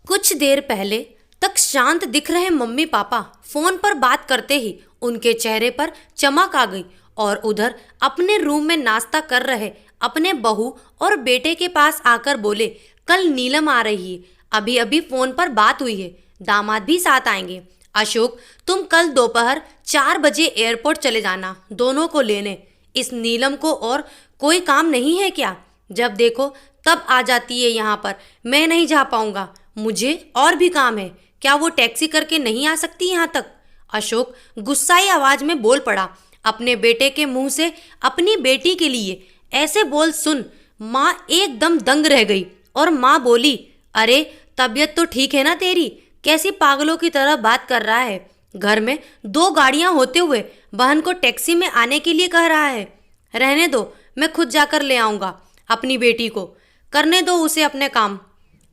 कुछ देर पहले तक शांत दिख रहे मम्मी पापा फोन पर बात करते ही उनके चेहरे पर चमक आ गई और उधर अपने रूम में नाश्ता कर रहे अपने बहू और बेटे के पास आकर बोले, कल नीलम आ रही है, अभी अभी फोन पर बात हुई है, दामाद भी साथ आएंगे। अशोक, तुम कल दोपहर 4 बजे एयरपोर्ट चले जाना दोनों को लेने। इस नीलम को और कोई काम नहीं है क्या? जब देखो तब आ जाती है यहाँ पर। मैं नहीं जा पाऊंगा, मुझे और भी काम है। क्या वो टैक्सी करके नहीं आ सकती यहाँ तक? अशोक गुस्साई आवाज में बोल पड़ा। अपने बेटे के मुंह से अपनी बेटी के लिए ऐसे बोल सुन माँ एकदम दंग रह गई और माँ बोली, अरे तबीयत तो ठीक है ना तेरी? कैसी पागलों की तरह बात कर रहा है? घर में 2 गाड़ियां होते हुए बहन को टैक्सी में आने के लिए कह रहा है। रहने दो, मैं खुद जाकर ले आऊंगा अपनी बेटी को। करने दो उसे अपने काम।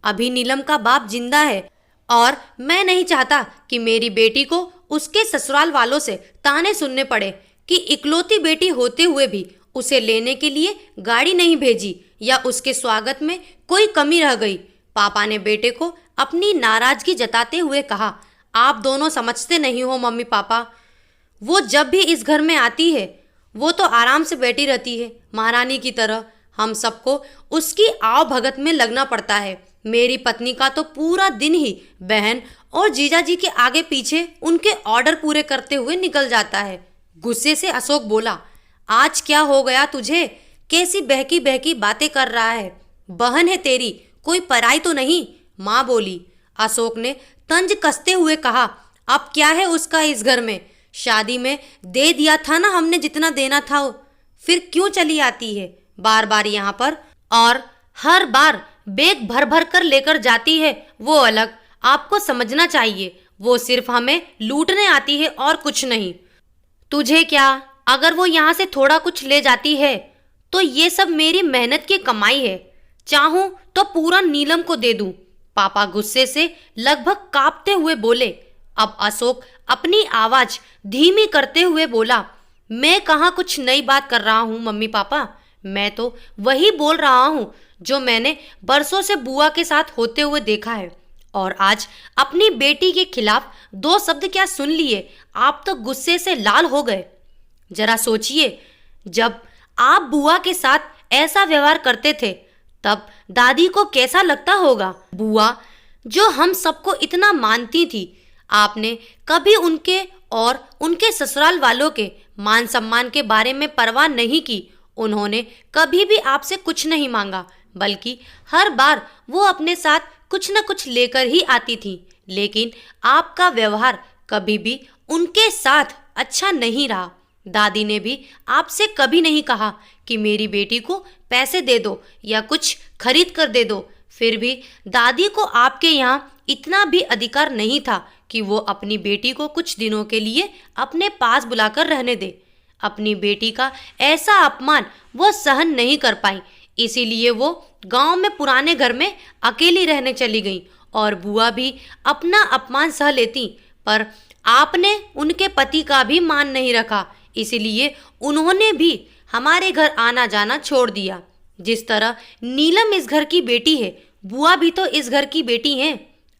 अभी नीलम का बाप जिंदा है और मैं नहीं चाहता कि मेरी बेटी को उसके ससुराल वालों से ताने सुनने पड़े कि इकलौती बेटी होते हुए भी उसे लेने के लिए गाड़ी नहीं भेजी या उसके स्वागत में कोई कमी रह गई। पापा ने बेटे को अपनी नाराजगी जताते हुए कहा, आप दोनों समझते नहीं हो मम्मी पापा। वो जब भी इस घर में आती है वो तो आराम से बैठी रहती है महारानी की तरह। हम सबको उसकी आव भगत में लगना पड़ता है। मेरी पत्नी का तो पूरा दिन ही बहन और जीजा जी के आगे पीछे उनके ऑर्डर पूरे करते हुए निकल जाता है। गुस्से से अशोक बोला, आज क्या हो गया तुझे? कैसी बहकी बहकी बातें कर रहा है? बहन है तेरी, कोई पराई तो नहीं? माँ बोली। अशोक ने तंज कसते हुए कहा, अब क्या है उसका इस घर में? शादी में दे दिया था ना हमने जितना देना था, फिर क्यों चली आती है बार बार यहाँ पर? और हर बार बैग भर भर कर लेकर जाती है, वो अलग। आपको समझना चाहिए वो सिर्फ हमें लूटने आती है और कुछ नहीं। तुझे क्या, अगर वो यहाँ से थोड़ा कुछ ले जाती है तो ये सब मेरी मेहनत की कमाई है। चाहूं तो पूरा नीलम को दे दूं। पापा गुस्से से लगभग कांपते हुए बोले। अब अशोक अपनी आवाज धीमी करते हुए बोला, मैं कहाँ कुछ नई बात कर रहा हूँ मम्मी पापा। मैं तो वही बोल रहा हूँ जो मैंने बरसों से बुआ के साथ होते हुए देखा है। और आज अपनी बेटी के खिलाफ 2 शब्द क्या सुन लिए, आप तो गुस्से से लाल हो गए। जरा सोचिए, जब आप बुआ के साथ ऐसा व्यवहार करते थे तब दादी को कैसा लगता होगा। बुआ जो हम सबको इतना मानती थी, आपने कभी उनके और उनके ससुराल वालों के मान सम्मान के बारे में परवाह नहीं की। उन्होंने कभी भी आपसे कुछ नहीं मांगा, बल्कि हर बार वो अपने साथ कुछ न कुछ लेकर ही आती थी। लेकिन आपका व्यवहार कभी भी उनके साथ अच्छा नहीं रहा। दादी ने भी आपसे कभी नहीं कहा कि मेरी बेटी को पैसे दे दो या कुछ खरीद कर दे दो। फिर भी दादी को आपके यहाँ इतना भी अधिकार नहीं था कि वो अपनी बेटी को कुछ दिनों के लिए अपने पास बुलाकर रहने दे। अपनी बेटी का ऐसा अपमान वो सहन नहीं कर पाई, इसीलिए वो गांव में पुराने घर में अकेली रहने चली गई। और बुआ भी अपना अपमान सह लेती, पर आपने उनके पति का भी मान नहीं रखा, इसीलिए उन्होंने भी हमारे घर आना जाना छोड़ दिया। जिस तरह नीलम इस घर की बेटी है, बुआ भी तो इस घर की बेटी हैं।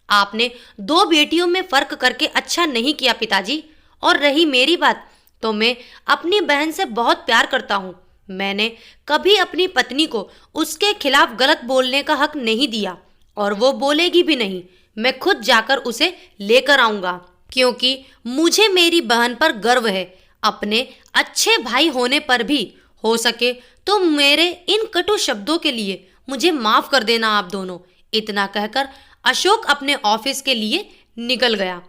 आपने 2 बेटियों में फर्क करके अच्छा नहीं किया पिताजी। और रही मेरी बात, तो मैं अपनी बहन से बहुत प्यार करता हूँ। मैंने कभी अपनी पत्नी को उसके खिलाफ गलत बोलने का हक नहीं दिया और वो बोलेगी भी नहीं। मैं खुद जाकर उसे लेकर आऊँगा, क्योंकि मुझे मेरी बहन पर गर्व है। अपने अच्छे भाई होने पर भी हो सके तो मेरे इन कटु शब्दों के लिए मुझे माफ़ कर देना आप दोनों। इतना कहकर अशोक अपने ऑफिस के लिए निकल गया।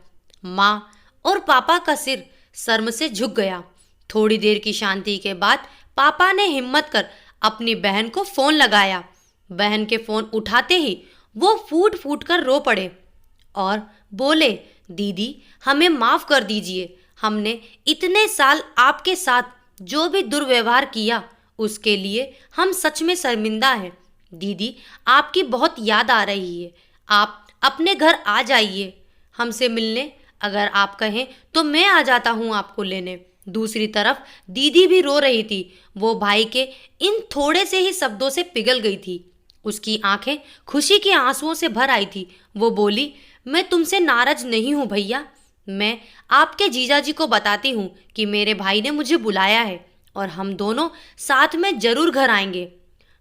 माँ और पापा का सिर शर्म से झुक गया। थोड़ी देर की शांति के बाद पापा ने हिम्मत कर अपनी बहन को फोन लगाया। बहन के फोन उठाते ही वो फूट फूट कर रो पड़े और बोले, दीदी हमें माफ़ कर दीजिए। हमने इतने साल आपके साथ जो भी दुर्व्यवहार किया उसके लिए हम सच में शर्मिंदा हैं। दीदी आपकी बहुत याद आ रही है, आप अपने घर आ जाइए हमसे मिलने। अगर आप कहें तो मैं आ जाता हूँ आपको लेने। दूसरी तरफ दीदी भी रो रही थी। वो भाई के इन थोड़े से ही शब्दों से पिघल गई थी। उसकी आंखें खुशी के आंसुओं से भर आई थी। वो बोली, मैं तुमसे नाराज नहीं हूं भैया। मैं आपके जीजाजी को बताती हूँ कि मेरे भाई ने मुझे बुलाया है और हम दोनों साथ में जरूर घर आएंगे।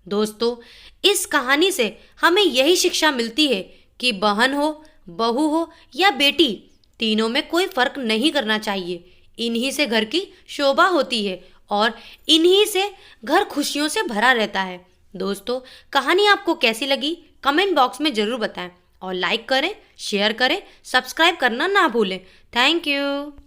दोस्तों, इस कहानी से हमें यही शिक्षा मिलती है कि बहन हो, बहू हो या बेटी, तीनों में कोई फर्क नहीं करना चाहिए। इन्हीं से घर की शोभा होती है और इन्हीं से घर खुशियों से भरा रहता है। दोस्तों, कहानी आपको कैसी लगी कमेंट बॉक्स में ज़रूर बताएं और लाइक करें, शेयर करें, सब्सक्राइब करना ना भूलें। Thank you.